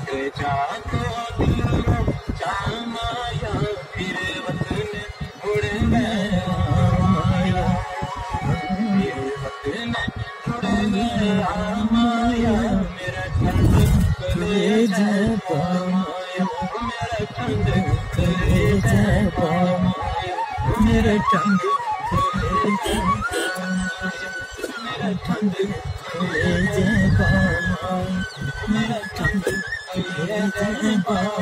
जाको दिलों चामाया फिर वतन मुड़ गया माया फिर वतन मुड़ गया माया मेरा ठंड कलेजा पाया मेरा ठंड कलेजा पाया मेरा ठंड कलेजा पाया मेरा ठंड कलेजा पाया मेरा ठंड कलेजा पाया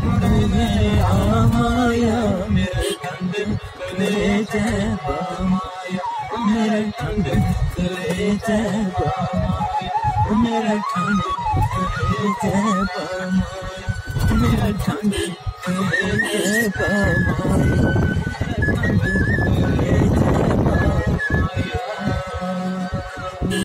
मुड़ गया माया मेरा ठंड कलेजा पाया मेरा ठंड कलेजा पाया मेरा ठंड कलेजा पाया मेरा ठंड कलेजा पाया